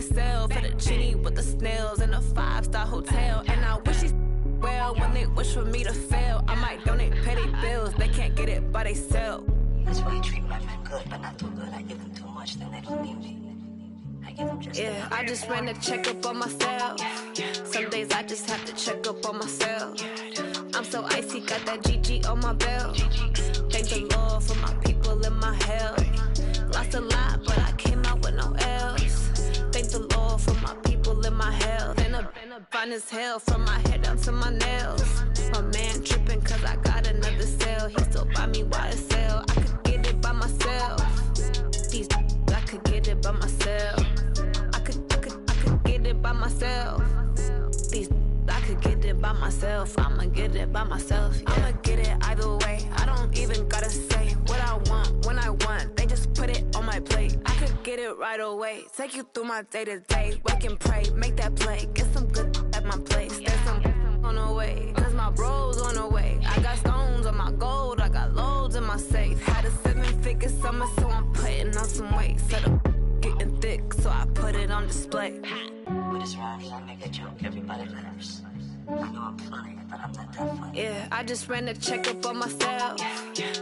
myself at a genie with the snails in a 5-star hotel. And I wish these well when they wish for me to fail. I might donate petty bills, they can't get it by themselves. That's why you treat my men good, but not too good. I give them too much, then they don't need me. I give them just enough. I just ran a checkup on myself. Some days I just have to check up on myself. I'm so icy, got that GG on my belt. Thank the Lord for my people in my health. Lost a lot, but I came out with no else. Thank the Lord for my people in my health. And I'm fine as hell from my head down to my nails. My man tripping cause I got another cell. He still buy me YSL. I could get it by myself. These I could get it by myself. I could get it by myself. These I could get it by myself. I'ma get it by myself. Yeah. I'ma get it either way. I don't even gotta say what I want when I want. They just put it on my plate. I could get it right away. Take you through my day to day. Wake and pray, make that play. Get some good at my place. There's some on the way. Cause my bro's on the way. I got stones on my gold. I got loads in my safe. Had a 7-figure summer, so I'm putting on some weight. Set up getting thick, so I put it on display. With this rhyme, I make a joke, everybody laughs. I know I'm funny, but I'm not that funny. Yeah, I just ran a checkup on myself.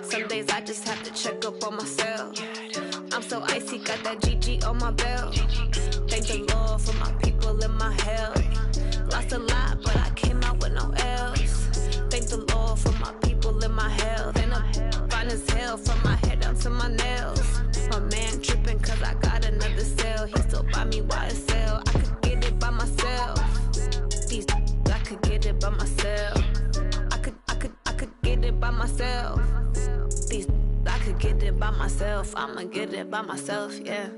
Some days I just have to check up on myself. I'm so icy, got that GG on my belt. Thank the Lord for my people in my health. Lost a lot, but I came out with no else. Thank the Lord for my people in my health. And I'm fine as hell from my head down to my nails. My man tripping cause I got another cell. He still buy me YSL. I could get it by myself. These I could get it by myself. I could get it by myself. These I could get it by myself. I'ma get it by myself, yeah.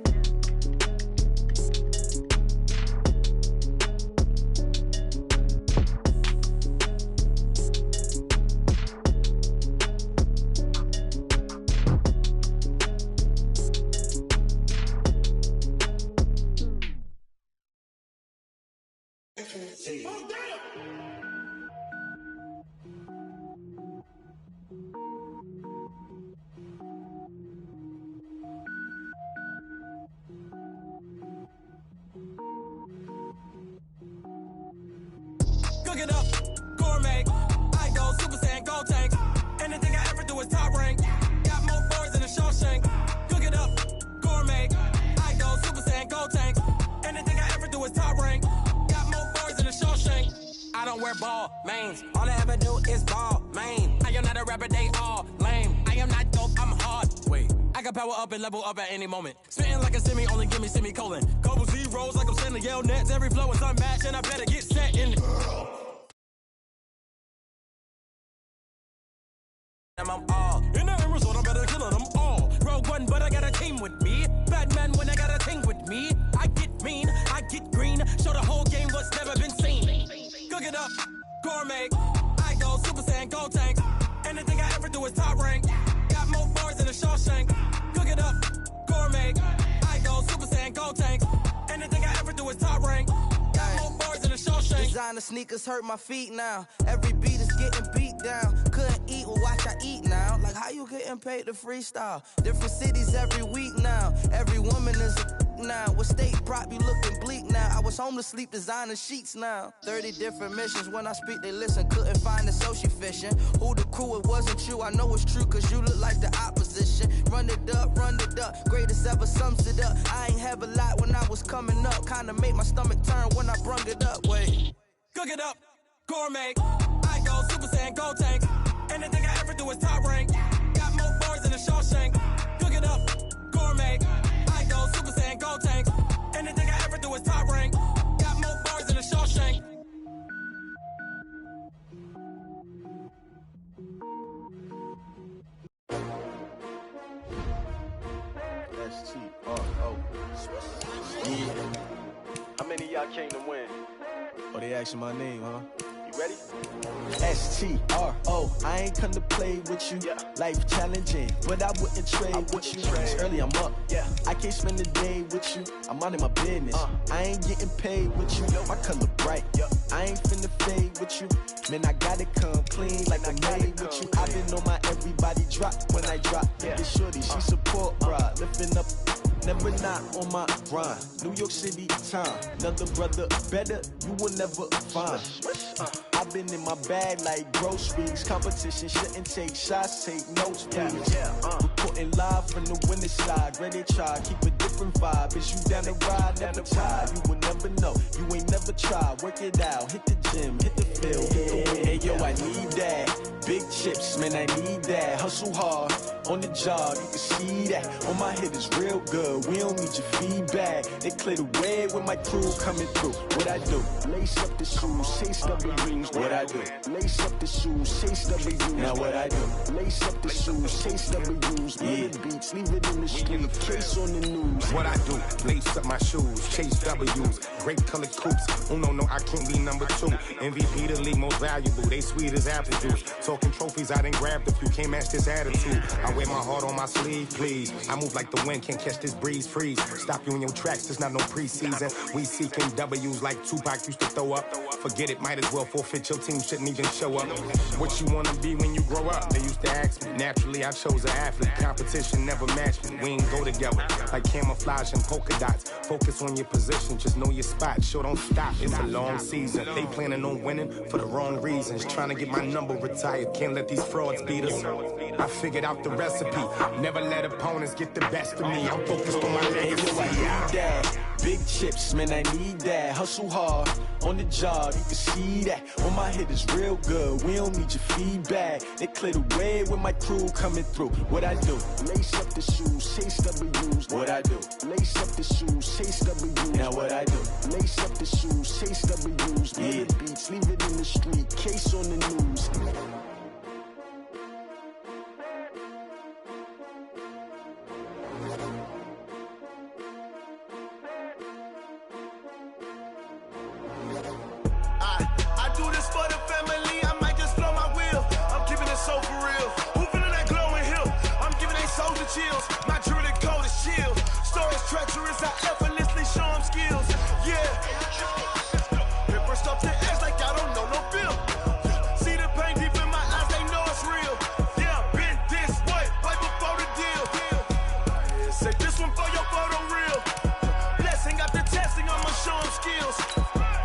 Cook it up, gourmet. I go Super Saiyan, gold tank. Anything I ever do is top rank. Got more boys than a Shawshank. Cook it up, gourmet. I go Super Saiyan, gold tank. Anything I ever do is top rank. Got more boys than a Shawshank. I don't wear ball mains. All I ever do is ball main. I am not a rapper, they all lame. I am not dope, I'm hard. Wait, I can power up and level up at any moment. Spitting like a semi, only give me semicolon. Couple zeros like I'm sending yell nets. Every flow is unmatched and I better get set in. I'm all in the resort, I better kill them all. Rogue One, but I got a team with me. Batman when I got a thing with me. I get mean, I get green. Show the whole game what's never been seen. Cook it up, gourmet. I go Super Saiyan, gold tank. Anything I ever do is top rank. Got more bars than a Shawshank. Cook it up, gourmet. I go Super Saiyan, gold tank. Anything I ever do is top rank. Got more bars than a Shawshank. Designer sneakers hurt my feet now. Every beat is getting beat down. Couldn't eat, well watch I eat now. Like how you getting paid to freestyle? Different cities every week now. Every woman is a now. With state prop, you looking bleak now. I was home to sleep, designing sheets now. 30 different missions. When I speak, they listen. Couldn't find it, so she fishing. Who the crew? It wasn't you. I know it's true, cause you look like the opposition. Run it up, greatest ever sums it up. I ain't have a lot when I was coming up. Kinda made my stomach turn when I brung it up. Wait. Cook it up, gourmet. I go Super Saiyan, gold tank. Anything I ever do is top rank. Got more bars than a Shawshank. Cook it up, gourmet. I go Super Saiyan, gold tank. Anything I ever do is top rank. Got more bars than a Shawshank. S-T-R-O. Yeah. How many of y'all came to win? Oh, they asking my name, huh? You ready? S-T-R-O. I ain't come to play with you. Yeah. Life challenging, but I wouldn't trade with you. It's early, I'm up. Yeah. I can't spend the day with you. I'm minding my business. I ain't getting paid with you. My color bright. I ain't finna fade with you. Man, I gotta come clean like I made with you. I been on my everybody drop when I drop. Yeah. This shorty, she support, bruh. Lifting up never not on my grind. New York City time, another brother better, you will never find. I've been in my bag like groceries. Competition shouldn't take shots, take notes, please. Reporting live from the winning side. Ready to try, keep a different vibe. Is you down the ride, never tired. You will never know, you ain't never tried. Work it out, hit the gym, hit the field, hit the wind. Hey yo, I need that. Big chips, man, I need that. Hustle hard, on the job, you can see that. On my hit is real good, we don't need your feedback. They clear the way with my crew coming through. What I do? Lace up the shoes, chase W's. What I do? Lace up the shoes, chase W's. Now what I do? Lace up the shoes, chase W's. Yeah, beats, leave it in the street, case on the news. What I do? Lace up my shoes, chase W's. Great colored coops. Oh no, I can't be number 2. MVP the league most valuable. They sweet as apple juice. Talking trophies, I done grabbed a few. Can't match this attitude. I wear my heart on my sleeve, please. I move like the wind, can't catch this breeze, freeze. Stop you in your tracks, there's not no preseason. We seeking W's like Tupac used to throw up. Forget it, might as well forfeit. Your team shouldn't even show up. What you wanna be when you grow up? They used to ask me. Naturally, I chose an athlete. Competition never matched me. We ain't go together like camouflage and polka dots. Focus on your position, just know your spot. Sure, don't stop. It's a long season. They planning on winning for the wrong reasons. Trying to get my number retired. Can't let these frauds beat us. I figured out the recipe. Never let opponents get the best of me. I'm focused on my legacy. I need that. Big chips, man, I need that. Hustle hard, on the job, you can see that. On my hit is real good, we don't need your feedback. They clear the way with my crew coming through. What I do? Lace up the shoes, chase W's. What I do? Lace up the shoes, chase W's. Now what I do? Lace up the shoes, chase W's. Yeah, beats, leave it in the street, case on the news. I do this for the family, I might just blow my wheel. I'm keeping it so for real. Who feeling that glowing hill? I'm giving they souls the chills. My jewelry cold as shield. Stories treacherous, I effortlessly show them skills. Yeah. Paper stuff to edge like I don't know no bill. See the pain deep in my eyes, they know it's real. Yeah, been this way, right before the deal. Say this one for your photo reel. Blessing after testing, I'ma show them skills.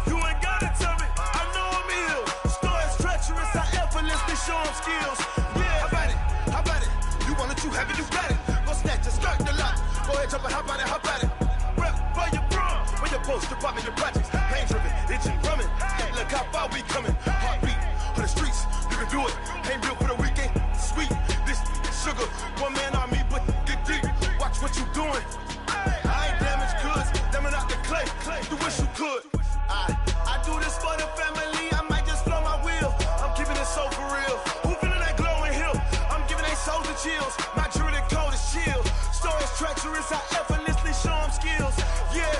You ain't gotta tell me, I know I'm ill. Stories treacherous, I effortlessly show them skills. Yeah, how about it? You want it, you have it, you got it. Go snatch it, start the lot. Go ahead, jump it, how about it? Rep for your bro, when your post, your pop, and your projects. Pain driven, itching, drumming. Hey, look how far we coming. Heartbeat for the streets, you can do it. Ain't built for the weekend, sweet. This sugar, one man army, but dig deep. Watch what you doing. I ain't damaged goods, damn it out the clay. You wish you could. I do this for the family, I might just blow my wheel. I'm keeping it so for real. Who feeling that glowing hill? I'm giving they souls the chills. My jewelry cold as shield. Stories treacherous, I effortlessly show them skills. Yeah.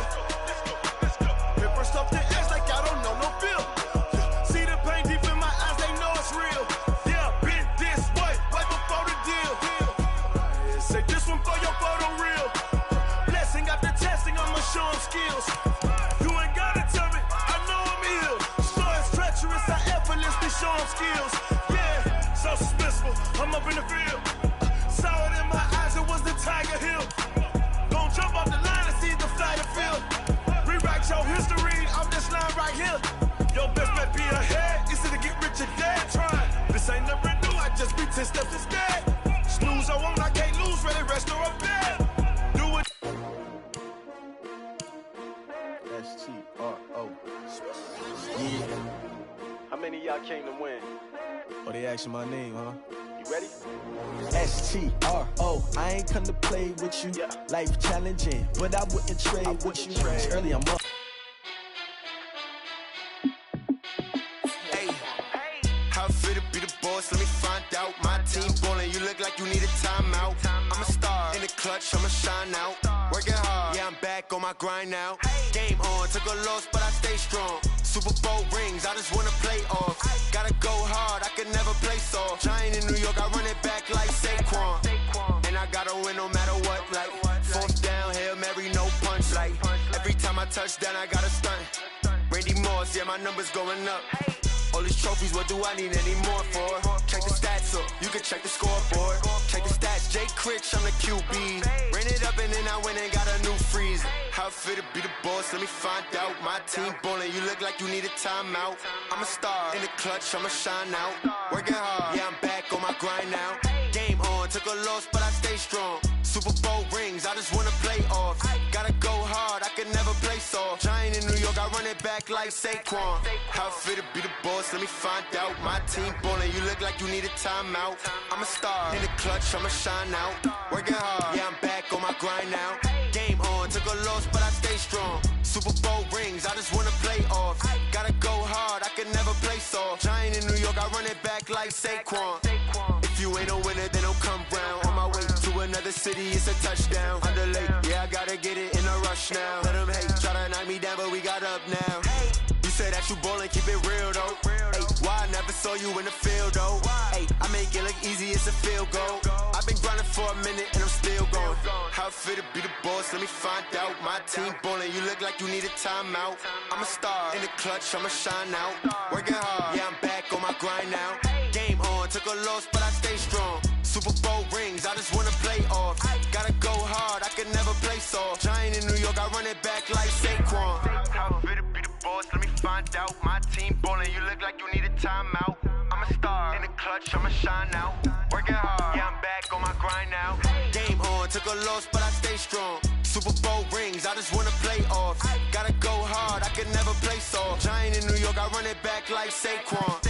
Paper stuff to edge like I don't know no bill. See the pain deep in my eyes, they know it's real. Yeah, been this way, right before the deal. Say this one for your photo reel. Blessing after testing, I'ma show them skills. You ain't gotta tell me, I know I'm ill. Stories treacherous, I effortlessly show them skills. Yeah, so suspenseful, I'm up in the field. Saw it in my eyes, it was the Tiger Hill. Gon' jump off the line and see the fly the field. Rewrite your history off this line right here. Your best bet be ahead, easy to get rich or dead trying. This ain't never new, I just be 10 steps instead. Snooze I won't, I can't lose, ready, rest or I'm dead. Do it. S-T-R-O. Yeah. How many of y'all came to win? Oh, they asking my name, huh? You ready? S-T-R-O. I ain't come to play with you. Life challenging, but I wouldn't trade with you. It's early, I'm up. Hey, how fit to be the boss? Let me find out. My team ballin', you look like you need a timeout. I'm a star in the clutch, I'ma shine out. Working hard, yeah, I'm back on my grind now. Game on, took a loss, but I stay strong. Super Bowl rings, I just wanna play off. Gotta go hard, I can never play soft. Giant in New York, I run it back like Saquon. And I gotta win no matter what, like fourth down, Hail Mary, no punch. Like every time I touch down, I gotta stunt. Randy Moss, yeah, my numbers going up. All these trophies, what do I need any more for? Check the stats up, you can check the scoreboard. Check the stats, Jay Critch, I'm the QB. Ran it up and then I went and got a new freeze. How it feel to be the boss, let me find out. My team ballin', you look like you need a timeout. I'm a star, in the clutch, I'ma shine out. Working hard, yeah, I'm back on my grind now. Game on, took a loss, but I stay strong. Super Bowl rings, I just wanna play off. Gotta go hard, I can never play soft. Giant in New York, I run it back like Saquon. How it feel to be the boss, let me find out. My team ballin', you look like you need a timeout. I'm a star, in the clutch, I'ma shine out. Working hard, yeah, I'm back on my grind now. Game on, took a loss, but I stay strong. Super Bowl rings, I just wanna play off. Gotta go hard, I can never play soft. Giant in New York, I run it back like Saquon. If you ain't a winner, then don't come round. On my way to another city, it's a touchdown. Underlay, yeah, I gotta get it in a rush now. Let them hate, try to knock me down, but we got up now. You said that you ballin', keep it real though. Hey, why I never saw you in the field though? Hey, I make it look easy, it's a field goal. I've been grinding for a minute and I'm still going. How it feel to be the boss, let me find out. My team ballin', you look like you need a timeout. I'm a star, in the clutch, I'ma shine out. Working hard, yeah, I'm back on my grind now. Game on, took a loss, but I stay strong. Super Bowl rings, I just wanna play off. Gotta go hard, I can never play soft. Giant in New York, I run it back like Saquon. How it feel to be the boss, let me find out. My team ballin', you look like you need a timeout. I'm a star, in the clutch, I'ma shine out. Working hard, yeah, I'm back on my grind now. Game on, took a loss, but I stay strong. Super Bowl rings, I just wanna play off. Gotta go hard, I can never play soft. Giant in New York, I run it back like Saquon.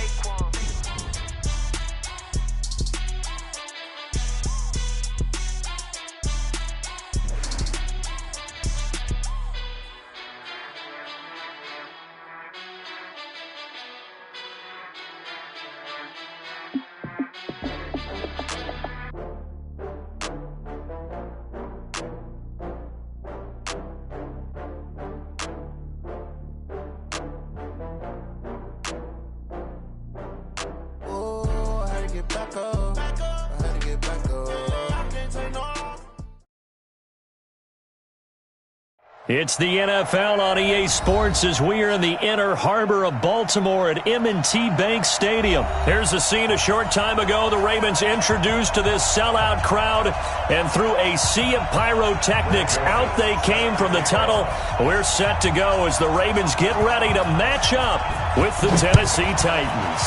It's the NFL on EA Sports as we are in the inner harbor of Baltimore at M&T Bank Stadium. Here's a scene a short time ago. The Ravens introduced to this sellout crowd, and through a sea of pyrotechnics, out they came from the tunnel. We're set to go as the Ravens get ready to match up with the Tennessee Titans.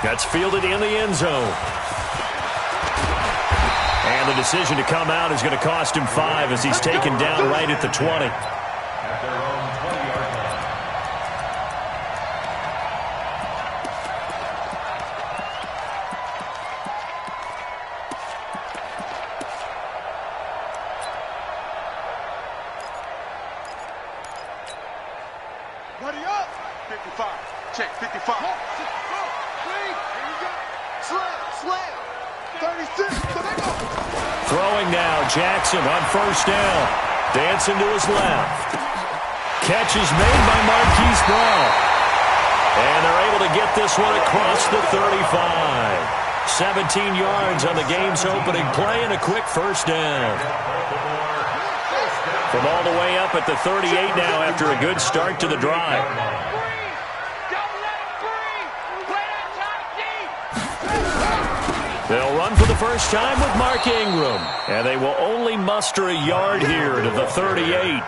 That's fielded in the end zone. And the decision to come out is going to cost him 5 as he's taken down right at the 20. Ready up. 55. Check 55. 1, 2, 3. Here we go. Slam. 36. So they go. Throwing now, Jackson on first down. Dancing to his left. Catch is made by Marquise Brown. And they're able to get this one across the 35. 17 yards on the game's opening play and a quick first down. From all the way up at the 38 now after a good start to the drive. They'll run for the first time with Mark Ingram. And they will only muster a yard here to the 38.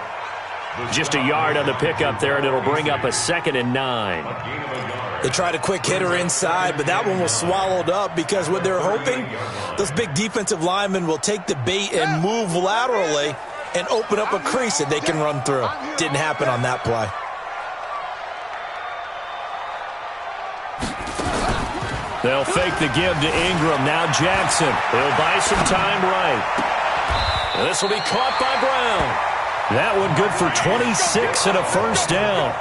Just a yard on the pickup there, and it'll bring up a 2nd and 9. They tried a quick hitter inside, but that one was swallowed up because what they're hoping, those big defensive linemen will take the bait and move laterally and open up a crease that they can run through. Didn't happen on that play. They'll fake the give to Ingram. Now Jackson. He'll buy some time right. And this will be caught by Brown. That one good for 26 and a first down.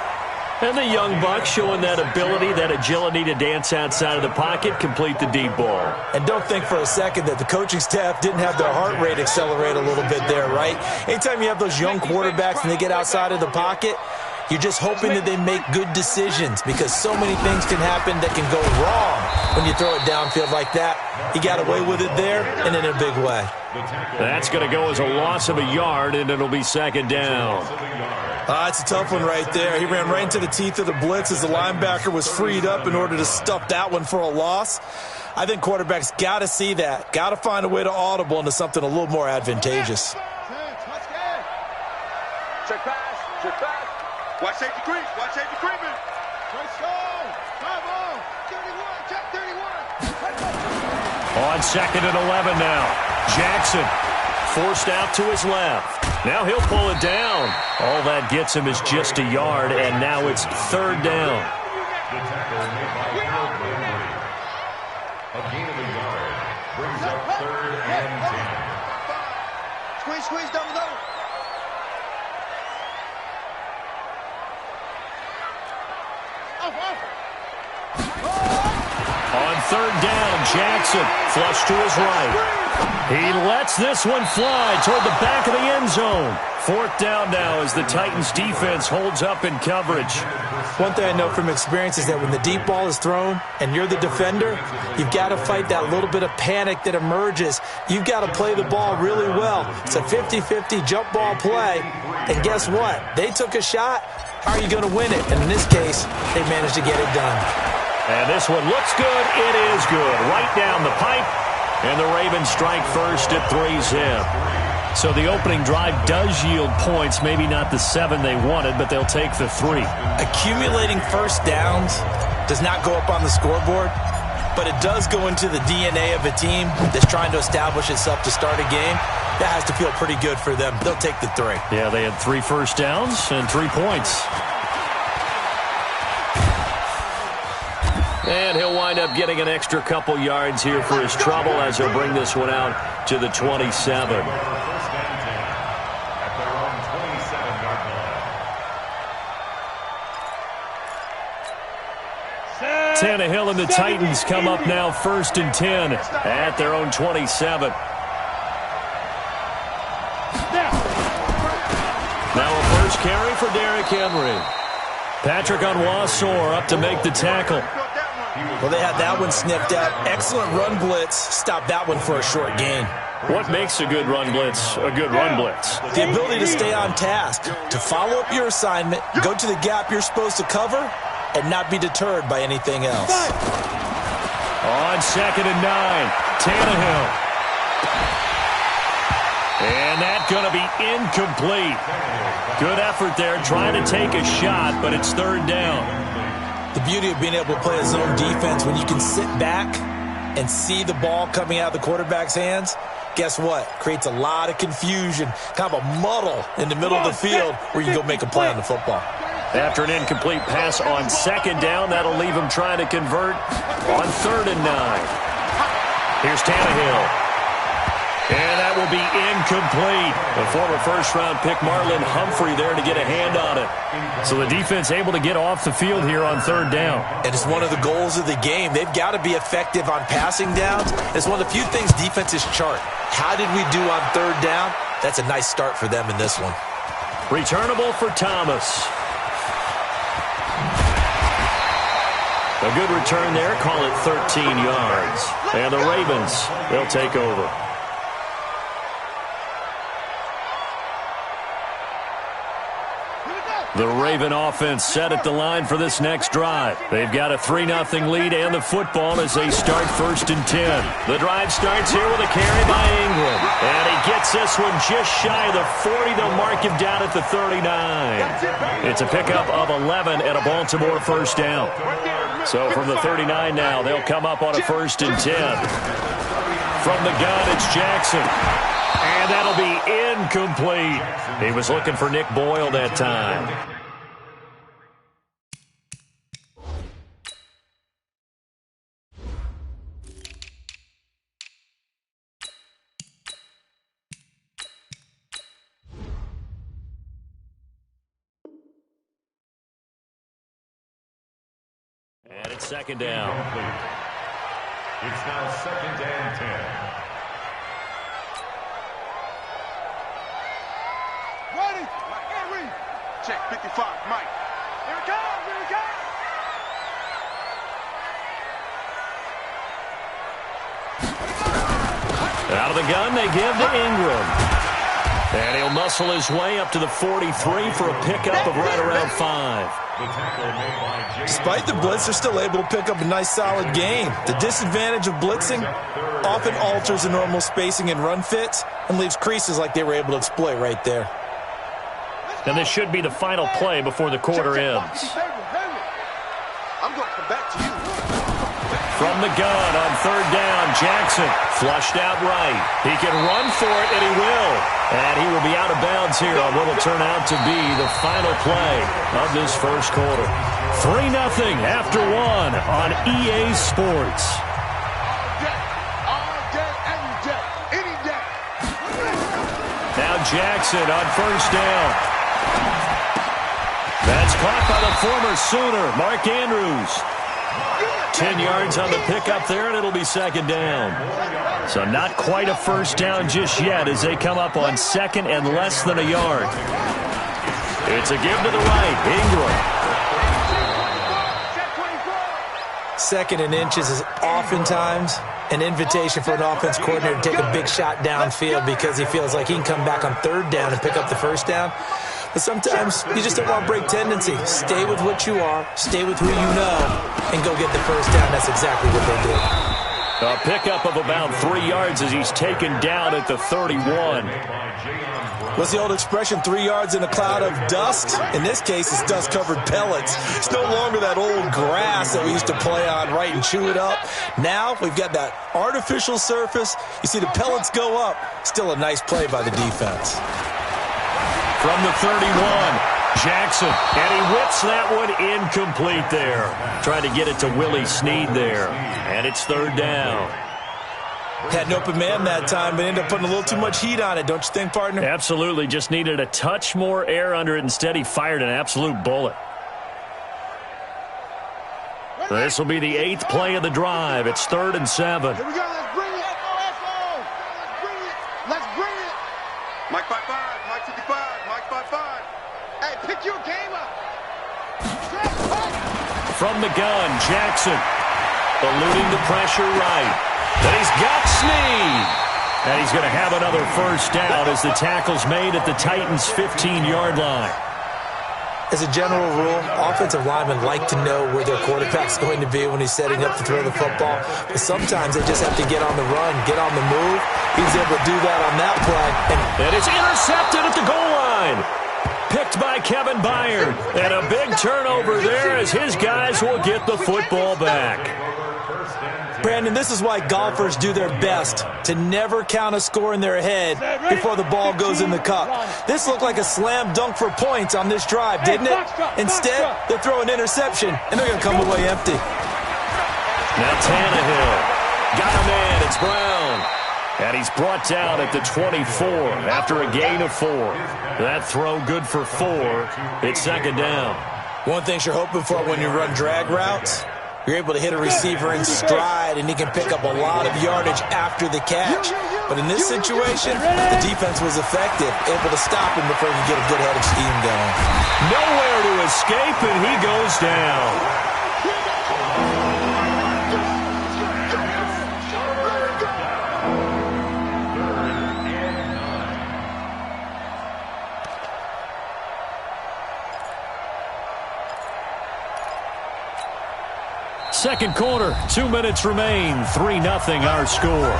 And the young buck showing that ability, that agility to dance outside of the pocket, complete the deep ball. And don't think for a second that the coaching staff didn't have their heart rate accelerate a little bit there, right? Anytime you have those young quarterbacks and they get outside of the pocket, you're just hoping that they make good decisions because so many things can happen that can go wrong when you throw it downfield like that. He got away with it there and in a big way. That's going to go as a loss of a yard, and it'll be 2nd down. It's a tough one right there. He ran right into the teeth of the blitz as the linebacker was freed up in order to stuff that one for a loss. I think quarterbacks got to see that. Got to find a way to audible into something a little more advantageous. Check pass. Check pass. Watch safety creep. Watch safety creeping. Check 31. On 2nd and 11 now. Jackson forced out to his left. Now he'll pull it down. All that gets him is just a yard, and now it's 3rd down. The tackle made by Harold Woodward. A gain of a yard brings up 3rd and 10. Squeeze, double. On 3rd down, Jackson flush to his right. He lets this one fly toward the back of the end zone. 4th down now as the Titans defense holds up in coverage. One thing I know from experience is that when the deep ball is thrown and you're the defender, you've got to fight that little bit of panic that emerges. You've got to play the ball really well. It's a 50-50 jump ball play. And guess what? They took a shot. How are you going to win it? And in this case, they managed to get it done. And this one looks good. It is good. Right down the pipe. And the Ravens strike first at 3-zip. So the opening drive does yield points. Maybe not the 7 they wanted, but they'll take the 3. Accumulating first downs does not go up on the scoreboard, but it does go into the DNA of a team that's trying to establish itself to start a game. That has to feel pretty good for them. They'll take the 3. Yeah, they had 3 first downs and 3 points. And he'll wind up getting an extra couple yards here for his trouble as he'll bring this one out to the 27. Tannehill and the Titans come up now 1st and 10 at their own 27. Now a first carry for Derrick Henry. Patrick Onwuasor up to make the tackle. Well, they had that one sniffed out. Excellent run blitz. Stop that one for a short gain. What makes a good run blitz a good run blitz? The ability to stay on task, to follow up your assignment, go to the gap you're supposed to cover, and not be deterred by anything else. On 2nd and 9, Tannehill. And that's going to be incomplete. Good effort there, trying to take a shot, but it's 3rd down. The beauty of being able to play a zone defense when you can sit back and see the ball coming out of the quarterback's hands, guess what? Creates a lot of confusion, kind of a muddle in the middle of the field where you can go make a play on the football. After an incomplete pass on 2nd down, that'll leave him trying to convert on 3rd and 9. Here's Tannehill. And that will be incomplete. The former first-round pick Marlon Humphrey there to get a hand on it. So the defense able to get off the field here on 3rd down. And it's one of the goals of the game. They've got to be effective on passing downs. It's one of the few things defenses chart. How did we do on 3rd down? That's a nice start for them in this one. Returnable for Thomas. A good return there. Call it 13 yards. And the Ravens, they'll take over. The Raven offense set at the line for this next drive. They've got a 3-0 lead and the football as they start 1st and 10. The drive starts here with a carry by Ingram. And he gets this one just shy of the 40. They'll mark him down at the 39. It's a pickup of 11 and a Baltimore first down. So from the 39 now, they'll come up on a 1st and 10. From the gun, it's Jackson. And that'll be incomplete. He was looking for Nick Boyle that time. And it's 2nd down. It's now 2nd and 10. Check 55, Mike. Here it comes, here it comes. Out of the gun, they give to Ingram. And he'll muscle his way up to the 43 for a pickup of right around 5. Despite the blitz, they're still able to pick up a nice, solid gain. The disadvantage of blitzing often alters the normal spacing and run fits and leaves creases like they were able to exploit right there. And this should be the final play before the quarter ends. I'm going to come back to you. From the gun on third down, Jackson flushed out right. He can run for it, and he will. And he will be out of bounds here on what will turn out to be the final play of this first quarter. 3-0 after 1 on EA Sports. All day, every day, any day. Now Jackson on first down. That's caught by the former Sooner, Mark Andrews. 10 yards on the pickup there, and it'll be second down. So not quite a first down just yet as they come up on second and less than a yard. It's a give to the right, Ingram. Second and inches is oftentimes an invitation for an offense coordinator to take a big shot downfield because he feels like he can come back on third down and pick up the first down. But sometimes you just don't want to break tendency. Stay with what you are, stay with who you know, and go get the first down. That's exactly what they did. A pickup of about 3 yards as he's taken down at the 31. What's the old expression, 3 yards in a cloud of dust? In this case, it's dust-covered pellets. It's no longer that old grass that we used to play on, right, and chew it up. Now we've got that artificial surface. You see the pellets go up. Still a nice play by the defense. From the 31, Jackson, and he whips that one incomplete there. Trying to get it to Willie Snead there, and it's third down. Had an open man that time, but ended up putting a little too much heat on it, don't you think, partner? Absolutely, just needed a touch more air under it. Instead, he fired an absolute bullet. This will be the 8th play of the drive. It's 3rd and 7. Here we go. Let's bring it. Let's bring it. Let's bring it. Mike 5-5. Mike 55. Mike 5-5. Hey, pick your game up. From the gun, Jackson. Eluding the pressure right. Then he's got Snead. And he's going to have another first down as the tackle's made at the Titans' 15-yard line. As a general rule, offensive linemen like to know where their quarterback's going to be when he's setting up to throw the football. But sometimes they just have to get on the run, get on the move. He's able to do that on that play. And it's intercepted at the goal line. Picked by Kevin Byard. And a big turnover there as his guys will get the football back. Brandon, this is why golfers do their best to never count a score in their head before the ball goes in the cup. This looked like a slam dunk for points on this drive, didn't it? Instead, they throw an interception, and they're going to come away empty. Now Tannehill. Got a man. It's Brown. And he's brought down at the 24 after a gain of 4. That throw good for 4. It's second down. One thing you're hoping for when you run drag routes, you're able to hit a receiver in stride, and he can pick up a lot of yardage after the catch. But in this situation, the defense was effective, able to stop him before he could get a good-headed scheme going. Nowhere to escape, and he goes down. Second quarter, 2 minutes remain. 3-0 our score.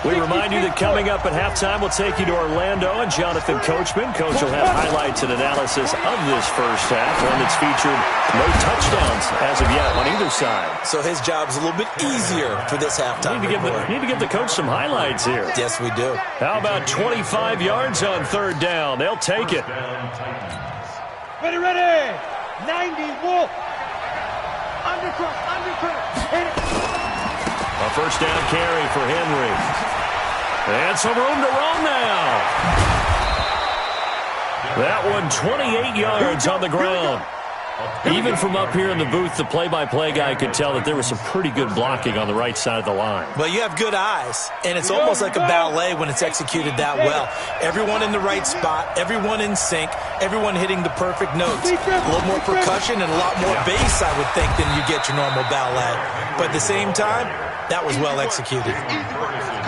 We remind you that coming up at halftime, we'll take you to Orlando and Jonathan Coachman. Coach will have highlights and analysis of this first half, one that's featured no touchdowns as of yet on either side. So his job is a little bit easier for this halftime. Need to give the coach some highlights here. Yes, we do. How about 25 yards on third down? They'll take it. Ready, 90, Wolf. Undercut. Hit it. A first down carry for Henry. And some room to roam now. That one 28 yards on the ground. Even from up here in the booth, the play-by-play guy could tell that there was some pretty good blocking on the right side of the line. Well, you have good eyes, and it's almost like a ballet when it's executed that well. Everyone in the right spot, everyone in sync, everyone hitting the perfect notes. A little more percussion and a lot more bass, I would think, than you get your normal ballet. But at the same time, that was well executed.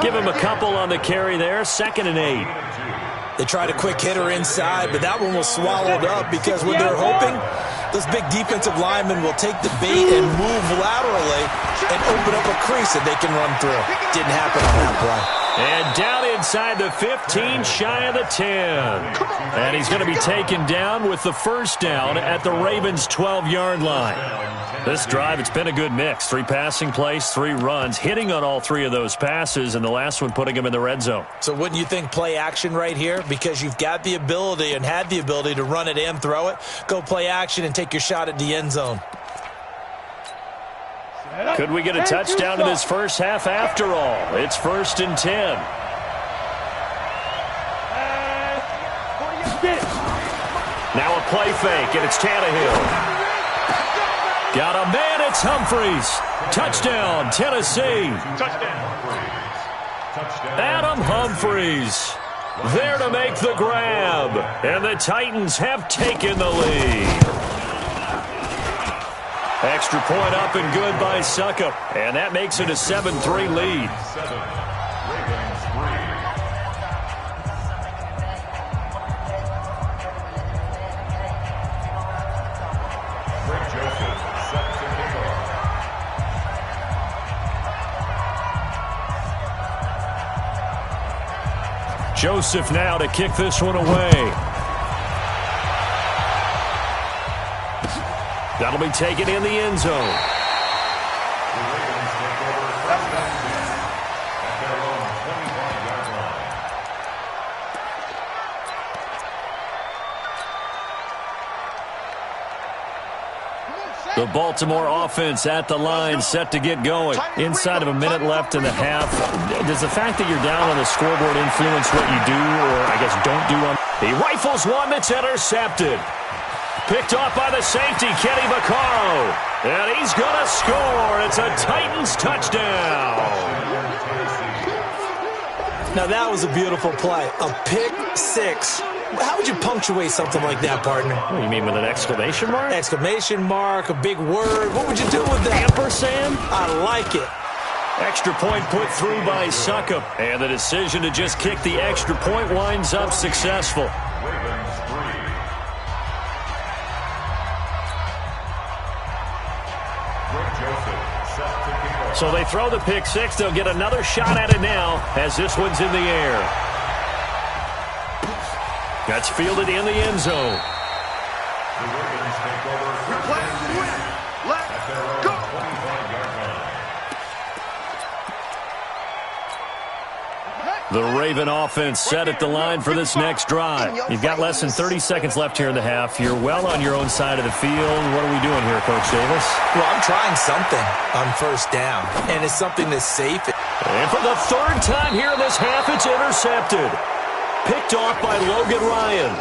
Give him a couple on the carry there, 2nd and 8. They tried a quick hitter inside, but that one was swallowed up because what they're hoping, those big defensive linemen will take the bait and move laterally and open up a crease that they can run through. Didn't happen on that play. And down inside the 15, shy of the 10. And he's going to be taken down with the first down at the Ravens' 12-yard line. This drive, it's been a good mix. 3 passing plays, 3 runs, hitting on all 3 of those passes, and the last one putting him in the red zone. So wouldn't you think play action right here? Because you've got the ability and had the ability to run it and throw it. Go play action and take your shot at the end zone. Could we get a touchdown in this first half after all? It's 1st and 10. Now a play fake, and it's Tannehill. Got a man, it's Humphreys. Touchdown, Tennessee. Adam Humphreys there to make the grab. And the Titans have taken the lead. Extra point up and good by Suckup. And that makes it a 7-3 lead. Joseph now to kick this one away. That'll be taken in the end zone. The Baltimore offense at the line, set to get going. Inside of a minute left in the half. Does the fact that you're down on the scoreboard influence what you do, or I guess don't do on? He rifles one that's intercepted. Picked off by the safety, Kenny Vaccaro. And he's going to score. It's a Titans touchdown. Now that was a beautiful play. A pick six. How would you punctuate something like that, partner? What do you mean, with an exclamation mark? Exclamation mark, a big word. What would you do with that? Ampersand? I like it. Extra point put through by Suckup. And the decision to just kick the extra point winds up successful. So they throw the pick six. They'll get another shot at it now as this one's in the air. That's fielded in the end zone. The Raven offense set at the line for this next drive. You've got less than 30 seconds left here in the half. You're well on your own side of the field. What are we doing here, Coach Davis? Well, I'm trying something on first down, and it's something that's safe. And for the third time here in this half, it's intercepted. Picked off by Logan Ryan.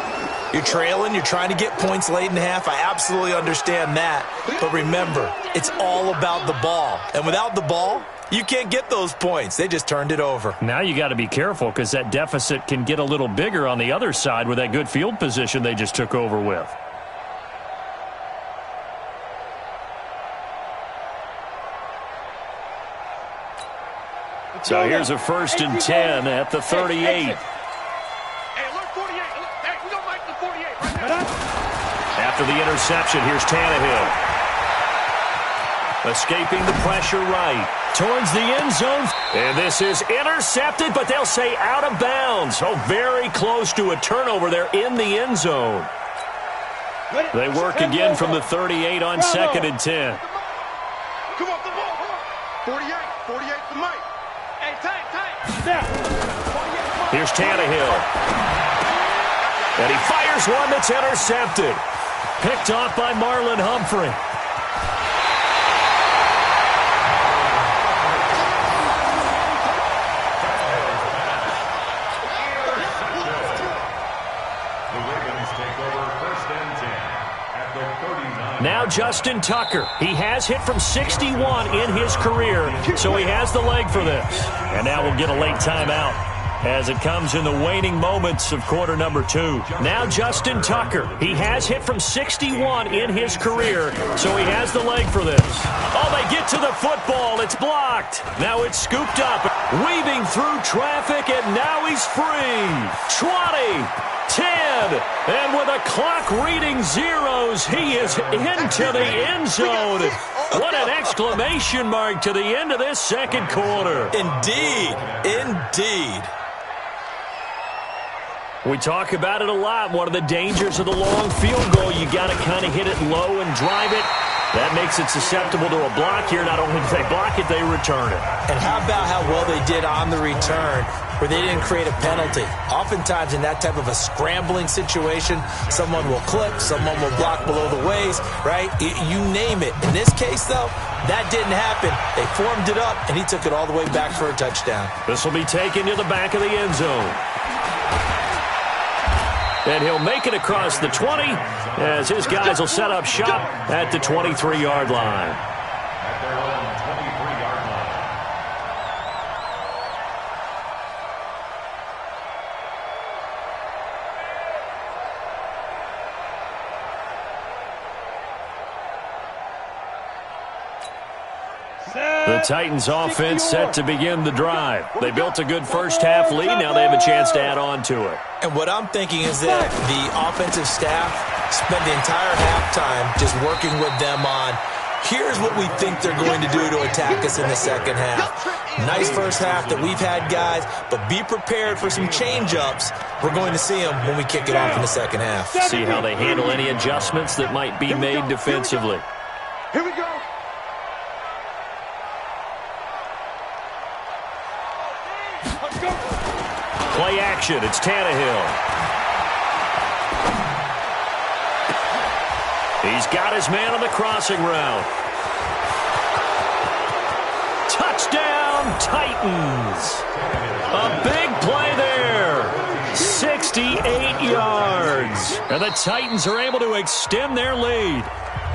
You're trailing. You're trying to get points late in the half. I absolutely understand that. But remember, it's all about the ball. And without the ball, you can't get those points. They just turned it over. Now you got to be careful because that deficit can get a little bigger on the other side with that good field position they just took over with. So here's a 1st and 10 at the 38. After the interception, here's Tannehill. Escaping the pressure right. Towards the end zone. And this is intercepted, but they'll say out of bounds. Oh, very close to a turnover there in the end zone. They work again from the 38 on 2nd and 10. Come on, the ball. 48 to Mike. Hey, tight. Here's Tannehill. And he fires one that's intercepted. Picked off by Marlon Humphrey. Now Justin Tucker. He has hit from 61 in his career, so he has the leg for this. And now we'll get a late timeout as it comes in the waning moments of quarter number 2. Now Justin Tucker. He has hit from 61 in his career, so he has the leg for this. Oh, they get to the football. It's blocked. Now it's scooped up, weaving through traffic, and now he's free. 20, 10, and with a clock reading zeros, he is into the end zone. What an exclamation mark to the end of this second quarter. Indeed, indeed. We talk about it a lot. One of the dangers of the long field goal, you got to kind of hit it low and drive it. That makes it susceptible to a block here. Not only do they block it, they return it. And how about how well they did on the return where they didn't create a penalty? Oftentimes in that type of a scrambling situation, someone will clip, someone will block below the waist, right? You name it. In this case, though, that didn't happen. They formed it up, and he took it all the way back for a touchdown. This will be taken to the back of the end zone. And he'll make it across the 20 as his guys will set up shop at the 23-yard line. At their own 23-yard line. The Titans offense set to begin the drive. They built a good first half lead. Now they have a chance to add on to it. And what I'm thinking is that the offensive staff spent the entire halftime just working with them on, here's what we think they're going to do to attack us in the second half. Nice first half that we've had, guys, but be prepared for some change-ups. We're going to see them when we kick it off in the second half. See how they handle any adjustments that might be made defensively. Here we go. Play action. It's Tannehill. He's got his man on the crossing route. Touchdown, Titans. A big play there. 68 yards. And the Titans are able to extend their lead.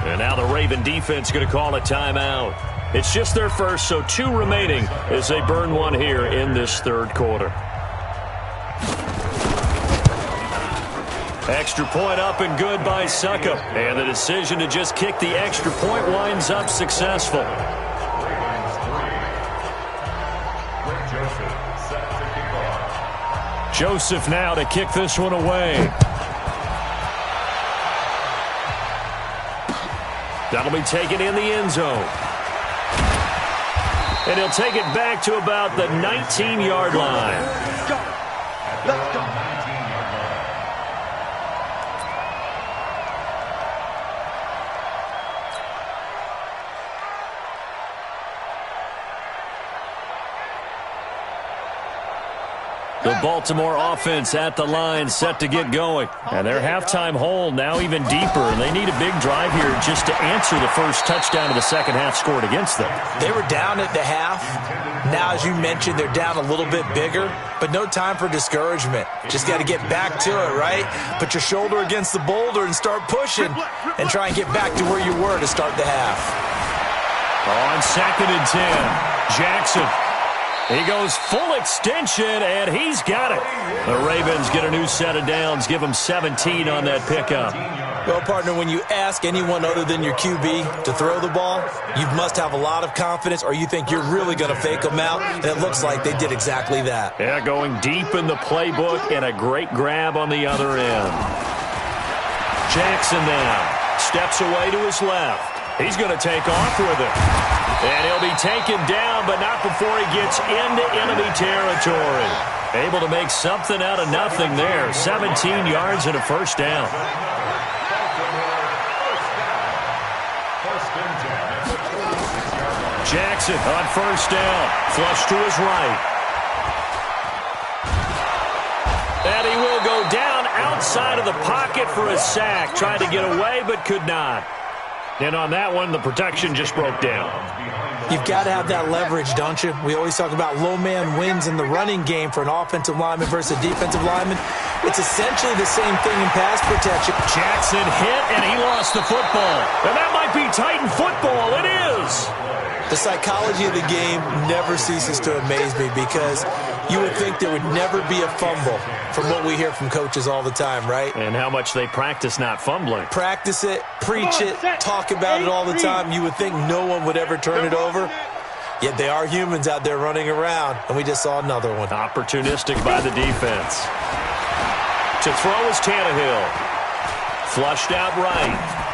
And now the Raven defense going to call a timeout. It's just their first, so 2 remaining as they burn one here in this third quarter. Extra point up and good by Suckup. And the decision to just kick the extra point winds up successful. Joseph now to kick this one away. That'll be taken in the end zone. And he'll take it back to about the 19-yard line. Let's go. The Baltimore offense at the line set to get going. And their halftime hole now even deeper. And they need a big drive here just to answer the first touchdown of the second half scored against them. They were down at the half. Now, as you mentioned, they're down a little bit bigger. But no time for discouragement. Just got to get back to it, right? Put your shoulder against the boulder and start pushing. And try and get back to where you were to start the half. On 2nd and 10, Jackson. He goes full extension, and he's got it. The Ravens get a new set of downs, give them 17 on that pickup. Well, partner, when you ask anyone other than your QB to throw the ball, you must have a lot of confidence, or you think you're really going to fake them out, and it looks like they did exactly that. Yeah, going deep in the playbook, and a great grab on the other end. Jackson now steps away to his left. He's going to take off with it. And he'll be taken down, but not before he gets into enemy territory. Able to make something out of nothing there. 17 yards and a first down. Jackson on first down. Flush to his right. And he will go down outside of the pocket for a sack. Tried to get away, but could not. And on that one, the protection just broke down. You've got to have that leverage, don't you? We always talk about low man wins in the running game for an offensive lineman versus a defensive lineman. It's essentially the same thing in pass protection. Jackson hit, and he lost the football. And that might be Titan football. It is. The psychology of the game never ceases to amaze me because you would think there would never be a fumble from what we hear from coaches all the time, right? And how much they practice not fumbling. Practice it, preach it, talk about it all the time. You would think no one would ever turn it over. Yet they are humans out there running around, and we just saw another one. Opportunistic by the defense. To throw is Tannehill. Flushed out right.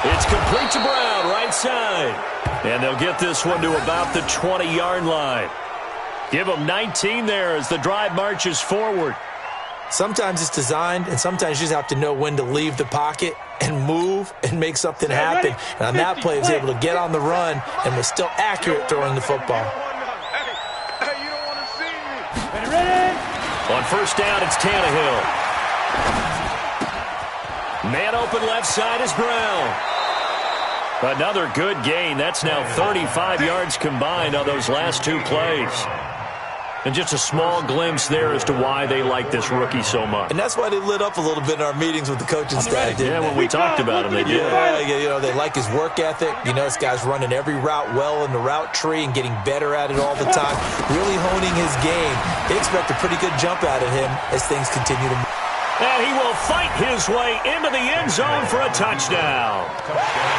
It's complete to Brown, right side. And they'll get this one to about the 20-yard line. Give them 19 there as the drive marches forward. Sometimes it's designed, and sometimes you just have to know when to leave the pocket and move and make something happen. And on that play, he was able to get on the run and was still accurate throwing the football. On first down, it's Tannehill. Man open left side is Brown. Another good gain. That's now 35 yards combined on those last two plays. And just a small glimpse there as to why they like this rookie so much. And that's why they lit up a little bit in our meetings with the coaching staff, didn't they? When we talked about him, they did. Yeah, they like his work ethic. This guy's running every route well in the route tree and getting better at it all the time, really honing his game. They expect a pretty good jump out of him as things continue to move. And he will fight his way into the end zone for a touchdown.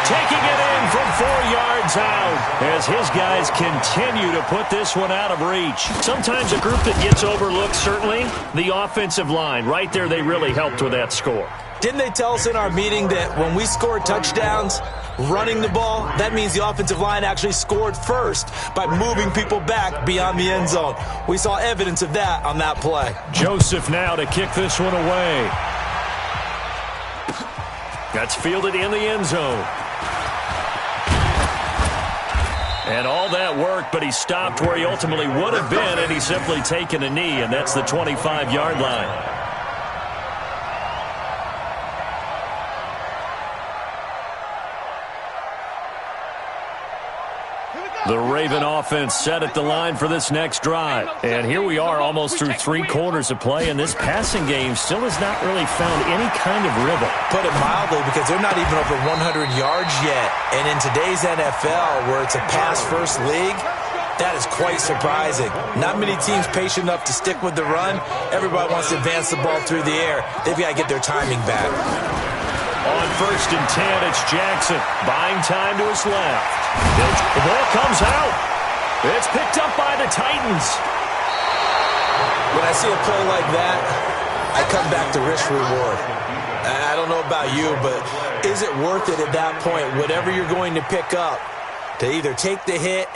Taking it in from 4 yards out as his guys continue to put this one out of reach. Sometimes a group that gets overlooked, certainly, the offensive line. Right there, they really helped with that score. Didn't they tell us in our meeting that when we score touchdowns running the ball, that means the offensive line actually scored first by moving people back beyond the end zone? We saw evidence of that on that play. Joseph now to kick this one away. That's fielded in the end zone. And all that work, but he stopped where he ultimately would have been, and he's simply taken a knee, and that's the 25-yard line. The Raven offense set at the line for this next drive. And here we are almost through 3 quarters of play, and this passing game still has not really found any kind of rhythm. Put it mildly, because they're not even over 100 yards yet. And in today's NFL, where it's a pass-first league, that is quite surprising. Not many teams patient enough to stick with the run. Everybody wants to advance the ball through the air. They've got to get their timing back. On first and 10, it's Jackson. Buying time to his left. The ball comes out. It's picked up by the Titans. When I see a play like that, I come back to risk-reward. I don't know about you, but is it worth it at that point, whatever you're going to pick up, to either take the hit,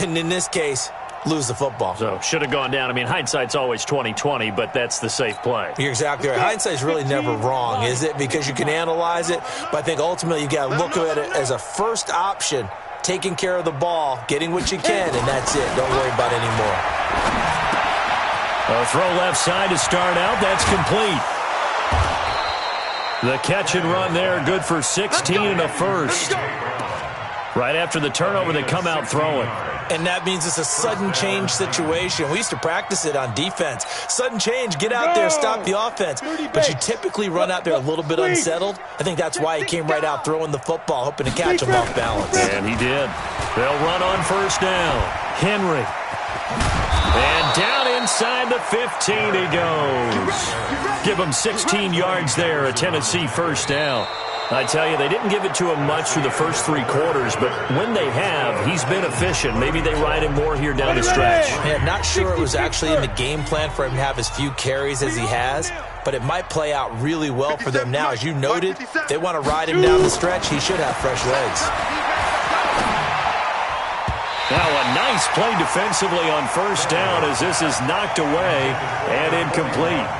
and in this case, lose the football? So, should have gone down. I mean, hindsight's always 20/20, but that's the safe play. You're exactly right. Hindsight's really never wrong, is it? Because you can analyze it, but I think ultimately you got to look at it as a first option, taking care of the ball, getting what you can, and that's it. Don't worry about it anymore. A throw left side to start out. That's complete. The catch and run there, good for 16 and a first. Right after the turnover, they come out throwing. And that means it's a sudden change situation. We used to practice it on defense. Sudden change, get out there, stop the offense. But you typically run out there a little bit unsettled. I think that's why he came right out throwing the football, hoping to catch him off balance. And he did. They'll run on first down. Henry. And down inside the 15 he goes. Give him 16 yards there, a Tennessee first down. I tell you, they didn't give it to him much through the first 3 quarters, but when they have, he's been efficient. Maybe they ride him more here down the stretch. Yeah, not sure it was actually in the game plan for him to have as few carries as he has, but it might play out really well for them now. As you noted, if they want to ride him down the stretch, he should have fresh legs. Now a nice play defensively on first down as this is knocked away and incomplete.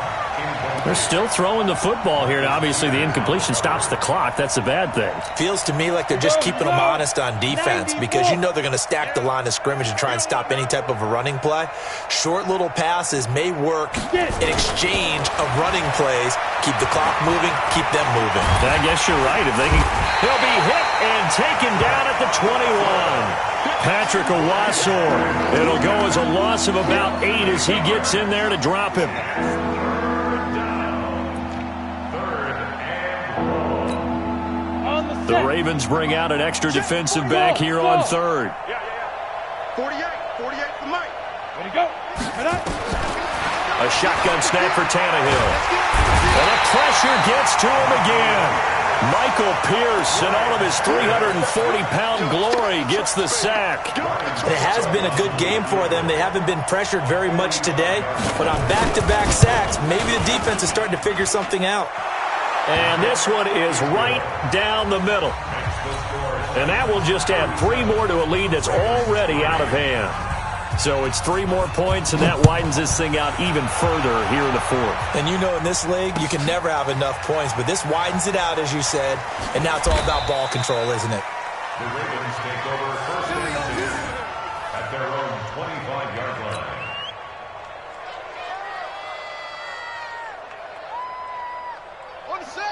They're still throwing the football here. Now, obviously, the incompletion stops the clock. That's a bad thing. Feels to me like they're just keeping them honest on defense because you know they're going to stack the line of scrimmage and try and stop any type of a running play. Short little passes may work in exchange of running plays. Keep the clock moving, keep them moving. I guess you're right. If they can, he'll be hit and taken down at the 21. Patrick Owasor. It'll go as a loss of about 8 as he gets in there to drop him. The Ravens bring out an extra defensive back here on third. 48 for Mike. Ready to go. A shotgun snap for Tannehill. And the pressure gets to him again. Michael Pierce and all of his 340-pound glory gets the sack. It has been a good game for them. They haven't been pressured very much today. But on back-to-back sacks, maybe the defense is starting to figure something out. And this one is right down the middle. And that will just add 3 more to a lead that's already out of hand. So it's 3 more points, and that widens this thing out even further here in the fourth. And you know in this league, you can never have enough points, but this widens it out, as you said, and now it's all about ball control, isn't it? The Ravens take over first and 10 at their own 25-yard line.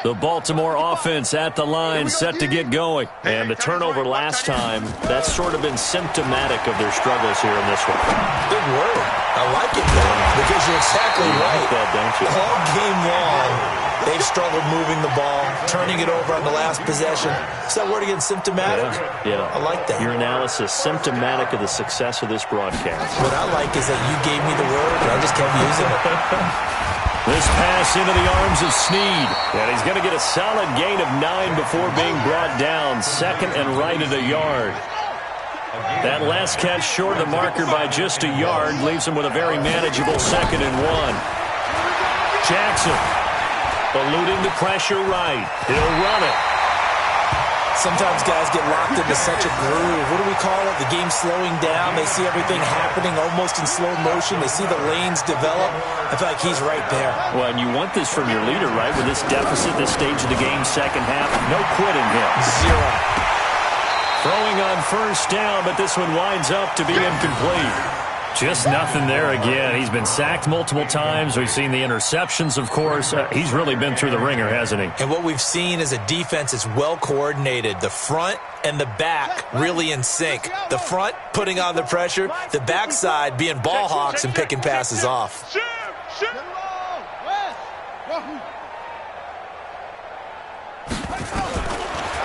The Baltimore offense at the line, set to get going. And the turnover last time, that's sort of been symptomatic of their struggles here in this one. Good word. I like it, though, because you're exactly right. You like that, don't you? All game long, they've struggled moving the ball, turning it over on the last possession. Is that word again, symptomatic? Yeah. I like that. Your analysis, symptomatic of the success of this broadcast. What I like is that you gave me the word, and I just kept using it. This pass into the arms of Snead. And he's going to get a solid gain of 9 before being brought down. Second and right at a yard. That last catch short of the marker by just a yard leaves him with a very manageable 2nd and 1. Jackson eluding the pressure right. He'll run it. Sometimes guys get locked into such a groove. What do we call it? The game slowing down. They see everything happening almost in slow motion. They see the lanes develop. I feel like he's right there. Well, and you want this from your leader, right? With this deficit, this stage of the game, second half, no quitting him. 0. Throwing on first down, but this one winds up to be incomplete. Just nothing there again. He's been sacked multiple times. We've seen the interceptions, of course. He's really been through the ringer, hasn't he? And what we've seen is a defense is well coordinated. The front and the back really in sync. The front putting on the pressure. The backside being ball hawks and picking passes off.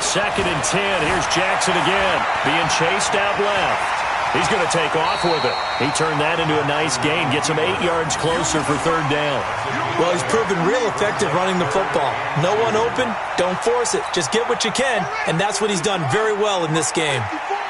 Second and 10. Here's Jackson again. Being chased out left. He's going to take off with it. He turned that into a nice gain. Gets him 8 yards closer for third down. Well, he's proven real effective running the football. No one open, don't force it. Just get what you can, and that's what he's done very well in this game.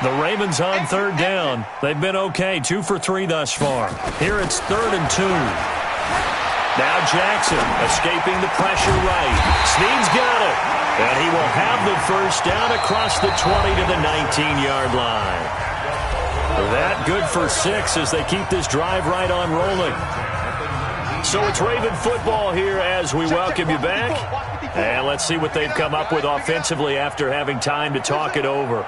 The Ravens on third down. They've been okay, 2 for 3 thus far. Here it's 3rd and 2. Now Jackson escaping the pressure right. Snead's got it. And he will have the first down across the 20 to the 19-yard line. That good for 6 as they keep this drive right on rolling. So it's Raven football here as we welcome you back. And let's see what they've come up with offensively after having time to talk it over.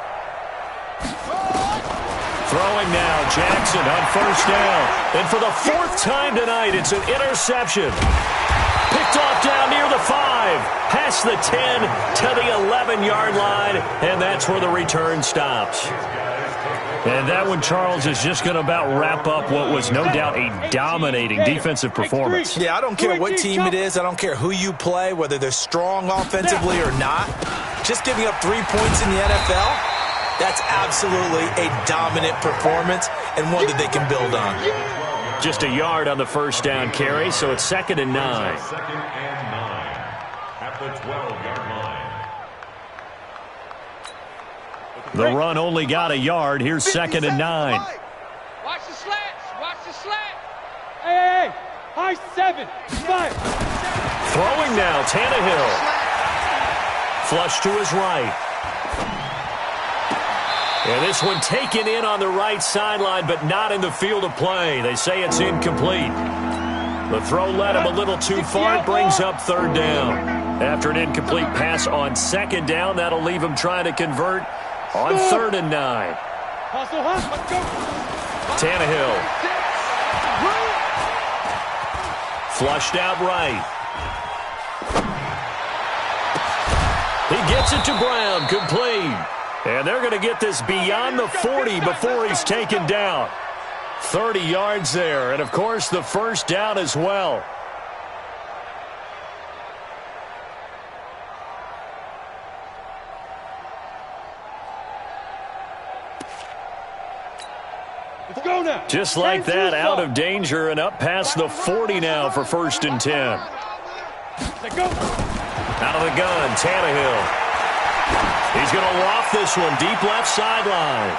Throwing now, Jackson on first down. And for the 4th time tonight, it's an interception. Picked off down near the 5, past the 10 to the 11-yard line, and that's where the return stops. And that one, Charles, is just going to about wrap up what was no doubt a dominating defensive performance. Yeah, I don't care what team it is. I don't care who you play, whether they're strong offensively or not. Just giving up 3 points in the NFL, that's absolutely a dominant performance and one that they can build on. Just a yard on the first down carry, so it's 2nd and 9. 2nd and 9 at the 12-yard line. The run only got a yard. Here's 2nd and 9. Watch the slats. Watch the slat. Hey. High 7. 5. Throwing now, Tannehill. Flush to his right. And this one taken in on the right sideline, but not in the field of play. They say it's incomplete. The throw led him a little too far. It brings up 3rd down. After an incomplete pass on 2nd down, that'll leave him trying to convert on 3rd and 9. Tannehill. Flushed out right. He gets it to Brown. Complete. And they're going to get this beyond the 40 before he's taken down. 30 yards there, and of course the first down as well. Let's go now. Just like that, out of danger and up past the 40 now for 1st and 10. Let's go. Out of the gun, Tannehill. He's going to loft this one deep left sideline.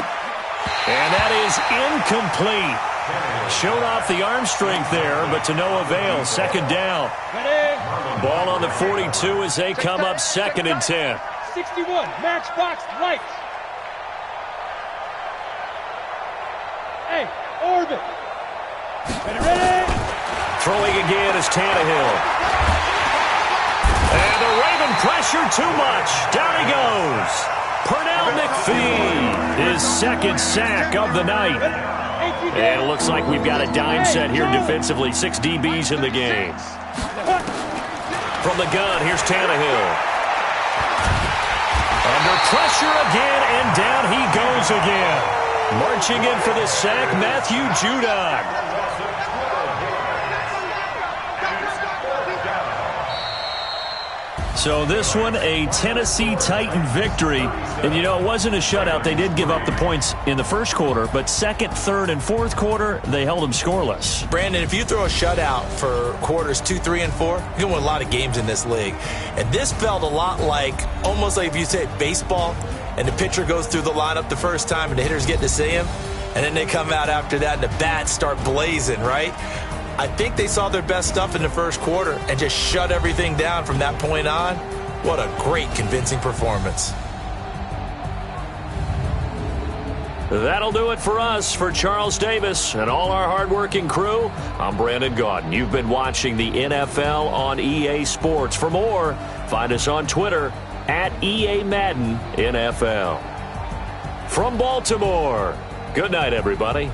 And that is incomplete. Showed off the arm strength there, but to no avail. 2nd down. Ball on the 42 as they come up 2nd and 10. 61, matchbox lights. Hey, orbit. Ready? Throwing again is Tannehill. And the Raven pressure too much. Down he goes. Pernell McPhee, his 2nd sack of the night. And it looks like we've got a dime set here defensively. 6 DBs in the game. From the gun, here's Tannehill. Under pressure again, and down he goes again. Marching in for the sack, Matthew Judon. So this one, a Tennessee Titan victory. And, you know, it wasn't a shutout. They did give up the points in the first quarter, but 2nd, 3rd, and 4th quarter, they held them scoreless. Brandon, if you throw a shutout for quarters 2, 3, and 4, you can win a lot of games in this league. And this felt a lot like, almost like if you said baseball, and the pitcher goes through the lineup the first time, and the hitters get to see him, and then they come out after that, and the bats start blazing, right? I think they saw their best stuff in the first quarter and just shut everything down from that point on. What a great, convincing performance. That'll do it for us. For Charles Davis and all our hardworking crew, I'm Brandon Gaudin. You've been watching the NFL on EA Sports. For more, find us on Twitter at EA Madden NFL. From Baltimore, good night, everybody.